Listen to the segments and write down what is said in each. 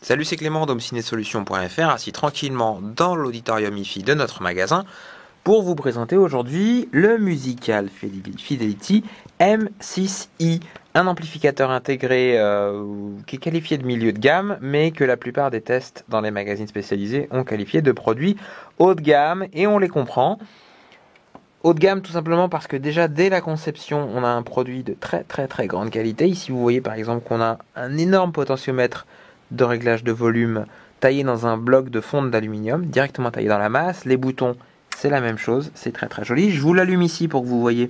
Salut, c'est Clément d'HomeCinéSolutions.fr, assis tranquillement dans l'auditorium hi-fi de notre magasin pour vous présenter aujourd'hui le Musical Fidelity M6i, un amplificateur intégré qui est qualifié de milieu de gamme, mais que la plupart des tests dans les magazines spécialisés ont qualifié de produit haut de gamme, et on les comprend. Haut de gamme tout simplement parce que déjà dès la conception, on a un produit de très grande qualité. Ici vous voyez par exemple qu'on a un énorme potentiomètre de réglage de volume taillé dans un bloc de fonte d'aluminium, directement taillé dans la masse. Les boutons, c'est la même chose, c'est très joli. Je vous l'allume ici pour que vous voyez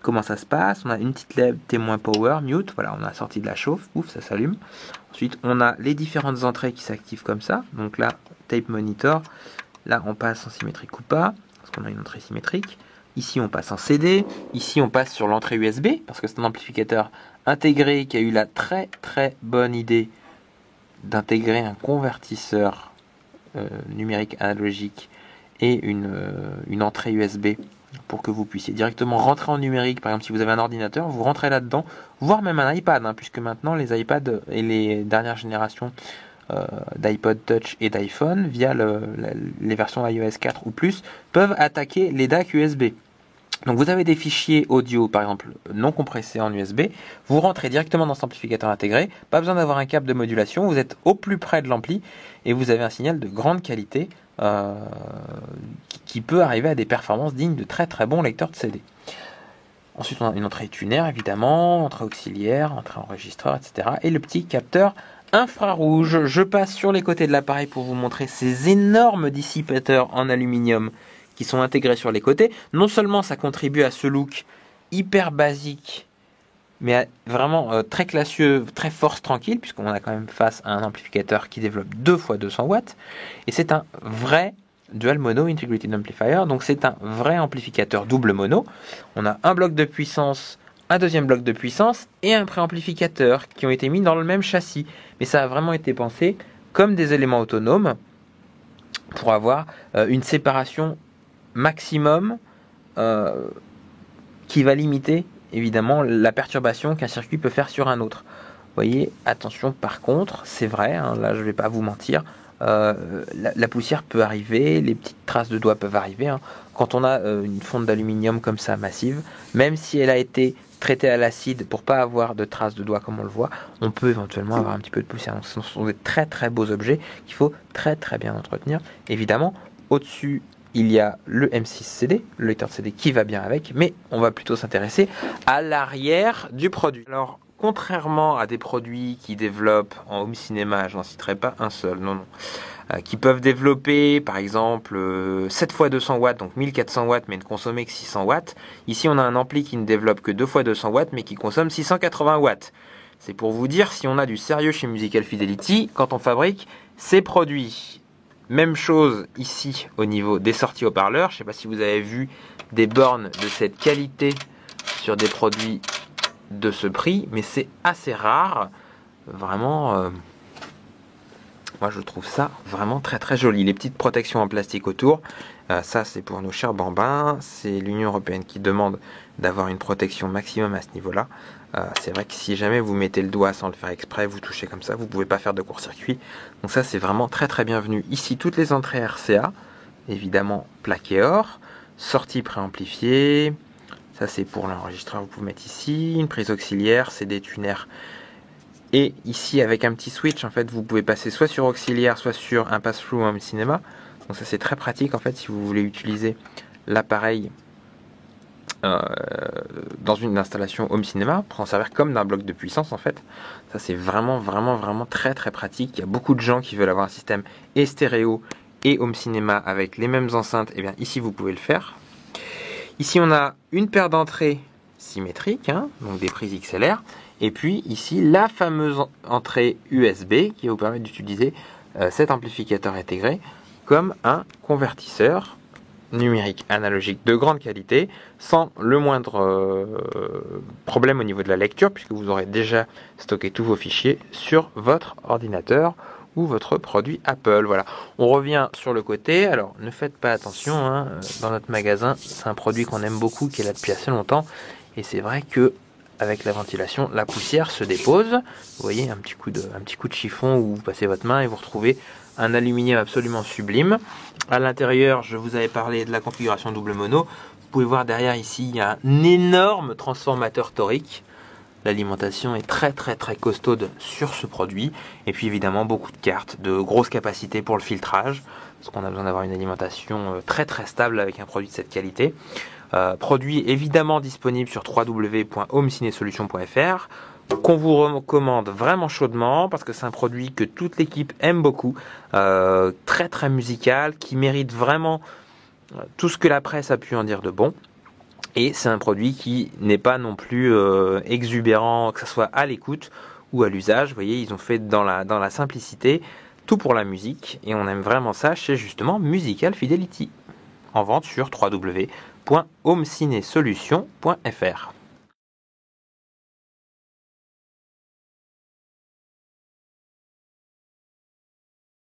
comment ça se passe. On a une petite LED témoin power, mute, voilà, on a sorti de la chauffe, ouf, ça s'allume. Ensuite, on a les différentes entrées qui s'activent comme ça. Donc là, tape monitor, là on passe en symétrique ou pas, parce qu'on a une entrée symétrique. Ici, on passe en CD. Ici, on passe sur l'entrée USB, parce que c'est un amplificateur intégré qui a eu la très bonne idée d'intégrer un convertisseur numérique analogique et une entrée USB pour que vous puissiez directement rentrer en numérique. Par exemple, si vous avez un ordinateur, vous rentrez là-dedans, voire même un iPad, puisque maintenant les iPads et les dernières générations d'iPod Touch et d'iPhone, via les versions iOS 4 ou plus, peuvent attaquer les DAC USB. Donc vous avez des fichiers audio, par exemple, non compressés en USB, vous rentrez directement dans cet amplificateur intégré, pas besoin d'avoir un câble de modulation, vous êtes au plus près de l'ampli, et vous avez un signal de grande qualité qui peut arriver à des performances dignes de très bons lecteurs de CD. Ensuite, on a une entrée tuner, évidemment, entrée auxiliaire, entrée enregistreur, etc. Et le petit capteur infrarouge. Je passe sur les côtés de l'appareil pour vous montrer ces énormes dissipateurs en aluminium qui sont intégrés sur les côtés. Non seulement ça contribue à ce look hyper basique, mais vraiment très classieux, très force tranquille, puisqu'on a quand même face à un amplificateur qui développe 2 fois 200 watts. Et c'est un vrai Dual Mono Integrated Amplifier, donc c'est un vrai amplificateur double mono. On a un bloc de puissance, un deuxième bloc de puissance et un préamplificateur qui ont été mis dans le même châssis. Mais ça a vraiment été pensé comme des éléments autonomes pour avoir une séparation maximum qui va limiter évidemment la perturbation qu'un circuit peut faire sur un autre. Vous voyez, attention par contre, c'est vrai, là je ne vais pas vous mentir, la poussière peut arriver, les petites traces de doigts peuvent arriver. Quand on a une fonte d'aluminium comme ça massive, même si elle a été traitée à l'acide pour pas avoir de traces de doigts comme on le voit, on peut éventuellement avoir un petit peu de poussière. Donc ce sont des très beaux objets qu'il faut très bien entretenir. Évidemment, au-dessus il y a le M6 CD, le lecteur de CD qui va bien avec, mais on va plutôt s'intéresser à l'arrière du produit. Alors, contrairement à des produits qui développent en home cinéma, je n'en citerai pas un seul, non, qui peuvent développer par exemple 7 fois 200 watts, donc 1400 watts, mais ne consommer que 600 watts. Ici, on a un ampli qui ne développe que 2 fois 200 watts, mais qui consomme 680 watts. C'est pour vous dire si on a du sérieux chez Musical Fidelity quand on fabrique ces produits. Même chose ici au niveau des sorties haut-parleurs. Je ne sais pas si vous avez vu des bornes de cette qualité sur des produits de ce prix, mais c'est assez rare. Vraiment, moi je trouve ça vraiment très joli. Les petites protections en plastique autour, ça c'est pour nos chers bambins. C'est l'Union Européenne qui demande d'avoir une protection maximum à ce niveau-là. C'est vrai que si jamais vous mettez le doigt sans le faire exprès, vous touchez comme ça, vous ne pouvez pas faire de court-circuit. Donc ça c'est vraiment très bienvenu. Ici toutes les entrées RCA, évidemment plaqué or, sortie préamplifiée. Ça c'est pour l'enregistreur, vous pouvez mettre ici, une prise auxiliaire, CD tuner. Et ici avec un petit switch, en fait vous pouvez passer soit sur auxiliaire, soit sur un pass-through home cinéma. Donc ça c'est très pratique en fait si vous voulez utiliser l'appareil dans une installation home cinéma pour en servir comme d'un bloc de puissance en fait. Ça c'est vraiment très pratique. Il y a beaucoup de gens qui veulent avoir un système et stéréo et home cinéma avec les mêmes enceintes. Et bien ici vous pouvez le faire. Ici on a une paire d'entrées symétriques, donc des prises XLR, et puis ici la fameuse entrée USB qui va vous permettre d'utiliser cet amplificateur intégré comme un convertisseur numérique analogique de grande qualité sans le moindre problème au niveau de la lecture, puisque vous aurez déjà stocké tous vos fichiers sur votre ordinateur ou votre produit Apple. Voilà, on revient sur le côté. Alors ne faites pas attention, dans notre magasin c'est un produit qu'on aime beaucoup, qui est là depuis assez longtemps, et c'est vrai que avec la ventilation, la poussière se dépose. Vous voyez un petit coup de chiffon où vous passez votre main et vous retrouvez un aluminium absolument sublime. À l'intérieur, je vous avais parlé de la configuration double mono. Vous pouvez voir derrière ici, il y a un énorme transformateur torique. L'alimentation est très costaude sur ce produit. Et puis évidemment, beaucoup de cartes, de grosses capacités pour le filtrage, parce qu'on a besoin d'avoir une alimentation très stable avec un produit de cette qualité. Produit évidemment disponible sur www.homecinesolutions.fr, qu'on vous recommande vraiment chaudement parce que c'est un produit que toute l'équipe aime beaucoup, très musical, qui mérite vraiment tout ce que la presse a pu en dire de bon. Et c'est un produit qui n'est pas non plus exubérant, que ce soit à l'écoute ou à l'usage. Vous voyez, ils ont fait dans la simplicité, tout pour la musique, et on aime vraiment ça chez justement Musical Fidelity, en vente sur www.homecinesolutions.fr.